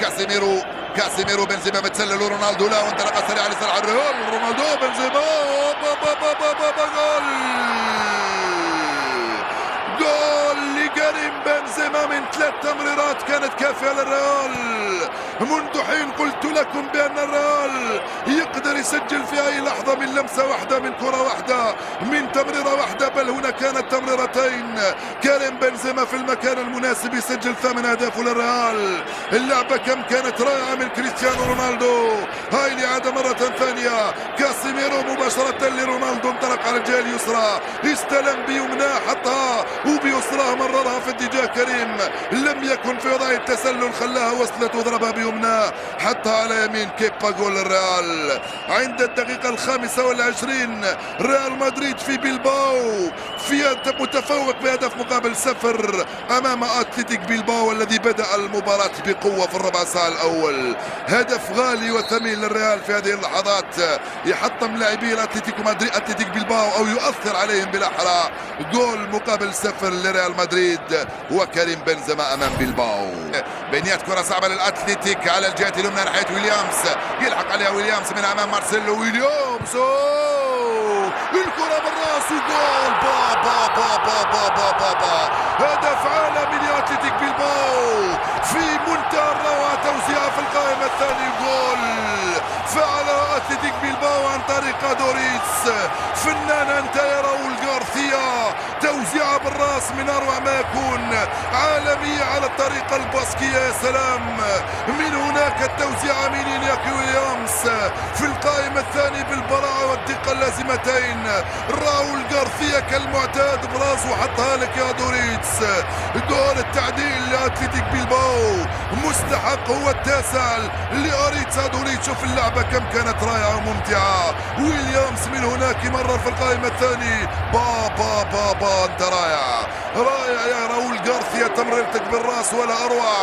كاسيميرو بنزيما متسلل ورونالدو لا وانطلق سريعا لصالح الريال. رونالدو بنزيما جول لكريم بنزيما من 3 تمريرات كانت كافية للريال. منذ حين قلت لكم بأن الريال يقدر يسجل في أي لحظة من لمسة واحدة، من كرة واحدة، من تمريرة واحدة، بل هنا كانت تمريرتين. كريم بنزيما في المكان المناسب يسجل 8 أهداف للريال. اللعبة كم كانت رائعة من كريستيانو رونالدو. هاي الإعادة مرة ثانية. كاسيميرو مباشرة لرونالدو، انطلق على الجهة اليسرى، استلم بيمناه حطها وبيسراه مررها في اتجاه كريم، لم يكن في وضع التسلل، خلاها وصلت وضربها بيمناه حطها على يمين كيبا. جول الريال عند الدقيقة 25. ريال مدريد في بلباو في متفوق بهدف مقابل 0 امام اتلتيك بلباو الذي بدأ المباراة بقوة في الربع ساعة الاول. هدف غالي وثمين للريال في هذه اللحظات، يحطم لاعبي اتلتيكو مدريد اتلتيك بلباو او يؤثر عليهم بالاحرى. جول مقابل 0 لريال مدريد وكريم بنزيما امام بلباو. بنيات كرة صعبة للاتلتيك على الجهة اليمنى ناحية ويليامز، يلحق عليها ويليامز من امام مارسيلو. ويليامز الكرة بالراس وجول. با با با با با با با. هدف عالمي لاتلتيك بلباو في منتهى الروعة. توزيعها في القائمة الثاني. جول فعلها اتلتيك بلباو عن طريق دوريس. فنان انتيا راؤول غارثيا، توزيعها بالراس من اروع ما يكون، عالمية على الطريقة الباسكية. يا سلام. من هناك التوزيع من إنياكي ويليامز في القائمة الثاني بالبراعة والدقة اللازمتين. راؤول غارثيا كالمعتاد براسه حطها لك يا دوريتس. جول التعديل لاتلتيك بلباو مستحق، هو التاسع لأريتسا دوريتس. شوف اللعبة كم كانت رائعة وممتعة. ويليامز من هناك يمرر في القائمة الثاني. با با با با انت رائع رائع يا راؤول غارثيا، تمريرتك بالراس ولا اروع.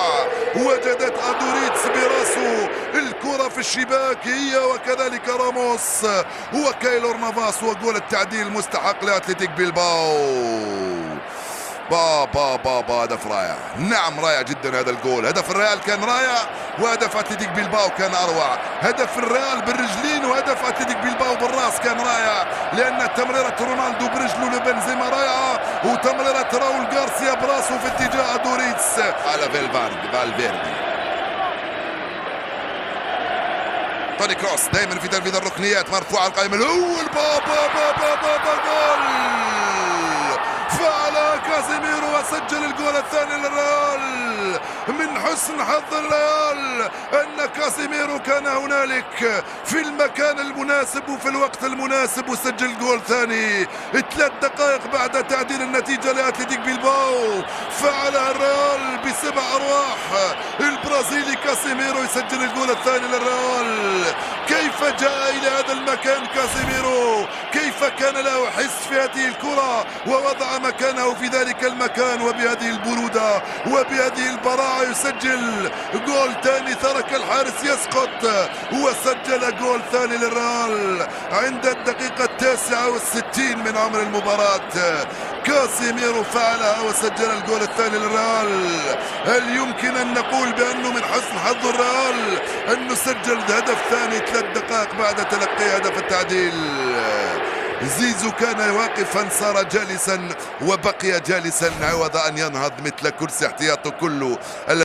وجدت ادوريتس براسه الكرة في الشباك هي وكذلك راموس وكايلور نافاس. وجول التعديل مستحق لاتلتيك بلباو. با با با با هدف رائع، نعم رائع جدا هذا الجول. هدف الريال كان رائع وهدف اتلتيك بلباو كان اروع. هدف الريال بالرجلين وهدف اتلتيك بلباو بالراس كان رائع، لان تمريرة رونالدو برجله لبنزيما رائعة، وتمريرة راؤول غارثيا براسه في اتجاه دوريتس على فالفيردي. توني كروس دائما في تنفيذ الركنيات، مرفوعة القائمة الاول. با با با با با با جول فعل كاسيميرو وسجل الجول الثاني للريال. من حسن حظ الريال ان كاسيميرو كان هنالك في المكان المناسب وفي الوقت المناسب وسجل جول ثاني 3 دقائق بعد تعديل النتيجة لاتلتيك بلباو. فعلها الريال ب7 ارواح. البرازيلي كاسيميرو يسجل الجول الثاني للريال. كيف جاء الى هذا المكان كاسيميرو؟ كيف كان له حس في هذه الكرة ووضع مكانه في ذلك المكان، وبهذه البرودة وبهذه البراعة يسجل جول ثاني. ترك الحارس يسقط وسجل جول ثاني للريال عند الدقيقة 69 من عمر المباراة. كاسيميرو فعلها وسجل الجول الثاني للريال. هل يمكن ان نقول بانه من حسن حظ الريال انه سجل هدف ثاني 3 دقائق بعد تلقي هدف التعديل؟ زيزو كان واقفا صار جالسا وبقي جالسا عوض ان ينهض مثل كرسي احتياطه كله.